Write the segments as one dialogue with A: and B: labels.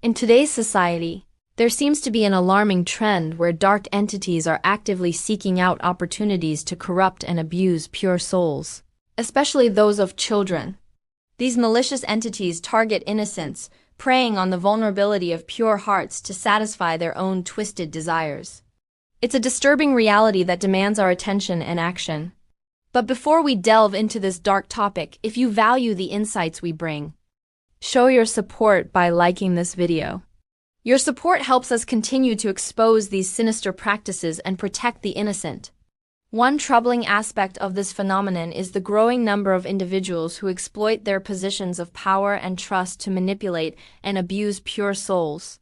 A: In today's society, there seems to be an alarming trend where dark entities are actively seeking out opportunities to corrupt and abuse pure souls, especially those of children. These malicious entities target innocence, preying on the vulnerability of pure hearts to satisfy their own twisted desires. It's a disturbing reality that demands our attention and action. But before we delve into this dark topic, if you value the insights we bring, show your support by liking this video. Your support helps us continue to expose these sinister practices and protect the innocent. One troubling aspect of this phenomenon is the growing number of individuals who exploit their positions of power and trust to manipulate and abuse pure souls.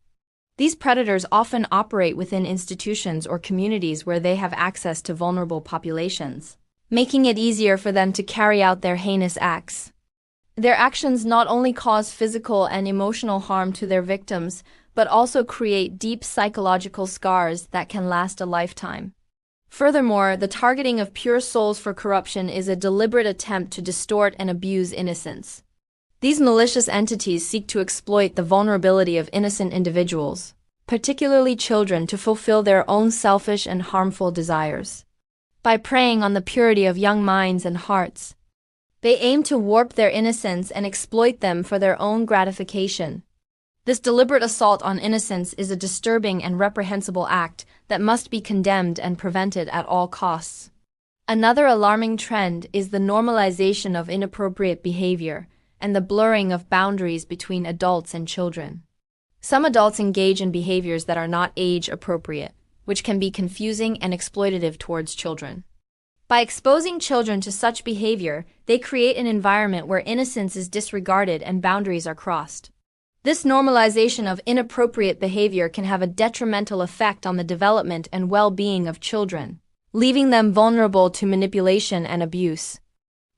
A: These predators often operate within institutions or communities where they have access to vulnerable populations, making it easier for them to carry out their heinous acts. Their actions not only cause physical and emotional harm to their victims, but also create deep psychological scars that can last a lifetime. Furthermore, the targeting of pure souls for corruption is a deliberate attempt to distort and abuse innocence. These malicious entities seek to exploit the vulnerability of innocent individuals, particularly children, to fulfill their own selfish and harmful desires. By preying on the purity of young minds and hearts, they aim to warp their innocence and exploit them for their own gratification. This deliberate assault on innocence is a disturbing and reprehensible act that must be condemned and prevented at all costs. Another alarming trend is the normalization of inappropriate behavior and the blurring of boundaries between adults and children. Some adults engage in behaviors that are not age-appropriate, which can be confusing and exploitative towards children. By exposing children to such behavior, they create an environment where innocence is disregarded and boundaries are crossed. This normalization of inappropriate behavior can have a detrimental effect on the development and well-being of children, leaving them vulnerable to manipulation and abuse.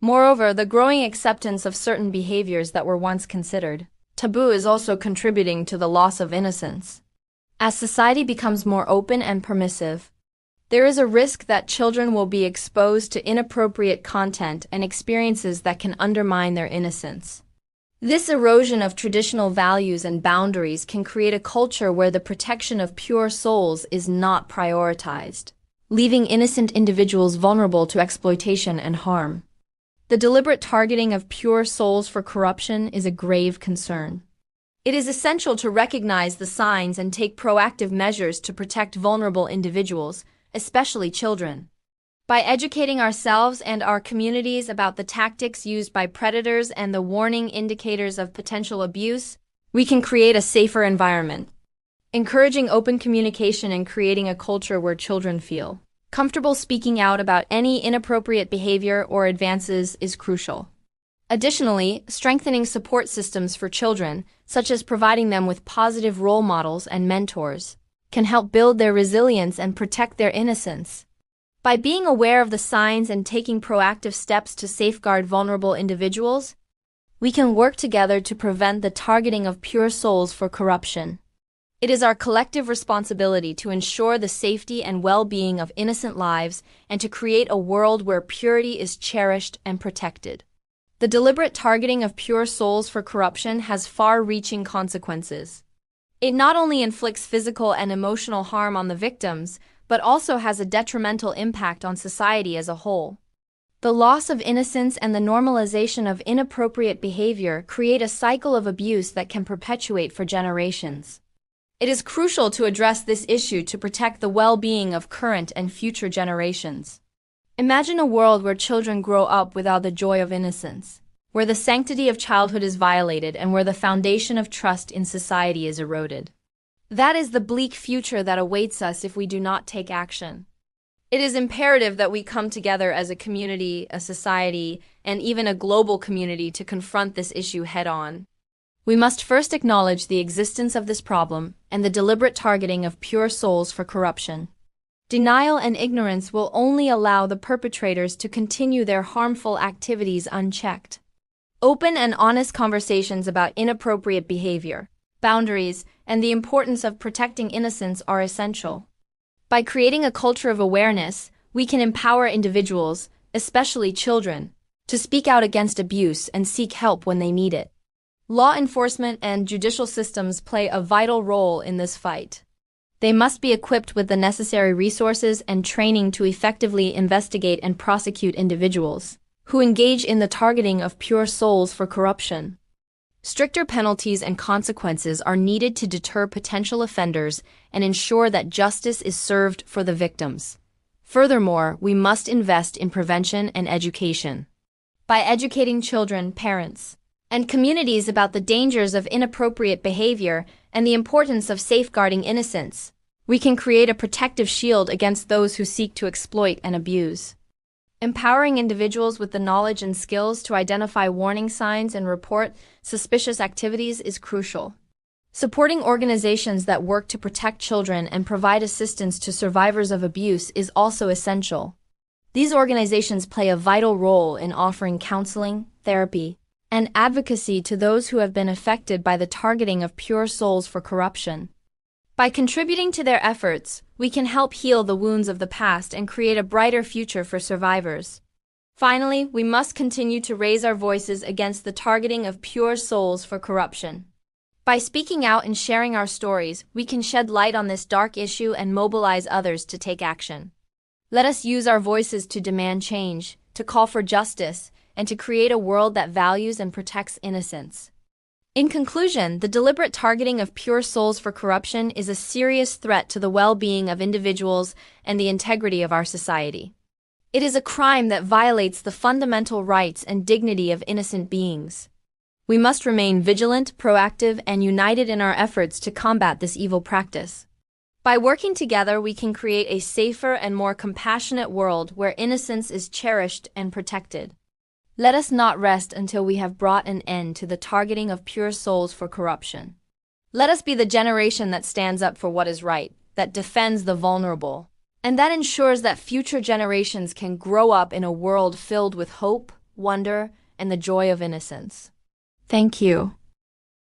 A: Moreover, the growing acceptance of certain behaviors that were once considered taboo is also contributing to the loss of innocence. As society becomes more open and permissive, there is a risk that children will be exposed to inappropriate content and experiences that can undermine their innocence. This erosion of traditional values and boundaries can create a culture where the protection of pure souls is not prioritized, leaving innocent individuals vulnerable to exploitation and harm. The deliberate targeting of pure souls for corruption is a grave concern. It is essential to recognize the signs and take proactive measures to protect vulnerable individuals, especially children. By educating ourselves and our communities about the tactics used by predators and the warning indicators of potential abuse, we can create a safer environment. Encouraging open communication and creating a culture where children feel comfortable speaking out about any inappropriate behavior or advances is crucial. Additionally, strengthening support systems for children, such as providing them with positive role models and mentors, can help build their resilience and protect their innocence. By being aware of the signs and taking proactive steps to safeguard vulnerable individuals, we can work together to prevent the targeting of pure souls for corruption. It is our collective responsibility to ensure the safety and well-being of innocent lives and to create a world where purity is cherished and protected. The deliberate targeting of pure souls for corruption has far-reaching consequences. It not only inflicts physical and emotional harm on the victims, but also has a detrimental impact on society as a whole. The loss of innocence and the normalization of inappropriate behavior create a cycle of abuse that can perpetuate for generations. It is crucial to address this issue to protect the well-being of current and future generations. Imagine a world where children grow up without the joy of innocence, where the sanctity of childhood is violated, and where the foundation of trust in society is eroded. That is the bleak future that awaits us if we do not take action. It is imperative that we come together as a community, a society, and even a global community to confront this issue head-on. We must first acknowledge the existence of this problem and the deliberate targeting of pure souls for corruption. Denial and ignorance will only allow the perpetrators to continue their harmful activities unchecked. Open and honest conversations about inappropriate behavior, boundaries, and the importance of protecting innocence are essential. By creating a culture of awareness, we can empower individuals, especially children, to speak out against abuse and seek help when they need it. Law enforcement and judicial systems play a vital role in this fight. They must be equipped with the necessary resources and training to effectively investigate and prosecute individuals who engage in the targeting of pure souls for corruption. Stricter penalties and consequences are needed to deter potential offenders and ensure that justice is served for the victims. Furthermore, we must invest in prevention and education. By educating children, parents, and communities about the dangers of inappropriate behavior and the importance of safeguarding innocence, we can create a protective shield against those who seek to exploit and abuse. Empowering individuals with the knowledge and skills to identify warning signs and report suspicious activities is crucial. Supporting organizations that work to protect children and provide assistance to survivors of abuse is also essential. These organizations play a vital role in offering counseling, therapy, and advocacy to those who have been affected by the targeting of pure souls for corruption. By contributing to their efforts, we can help heal the wounds of the past and create a brighter future for survivors. Finally, we must continue to raise our voices against the targeting of pure souls for corruption. By speaking out and sharing our stories, we can shed light on this dark issue and mobilize others to take action. Let us use our voices to demand change, to call for justice, and to create a world that values and protects innocence. In conclusion, the deliberate targeting of pure souls for corruption is a serious threat to the well-being of individuals and the integrity of our society. It is a crime that violates the fundamental rights and dignity of innocent beings. We must remain vigilant, proactive, and united in our efforts to combat this evil practice. By working together, we can create a safer and more compassionate world where innocence is cherished and protected. Let us not rest until we have brought an end to the targeting of pure souls for corruption. Let us be the generation that stands up for what is right, that defends the vulnerable, and that ensures that future generations can grow up in a world filled with hope, wonder, and the joy of innocence. Thank you.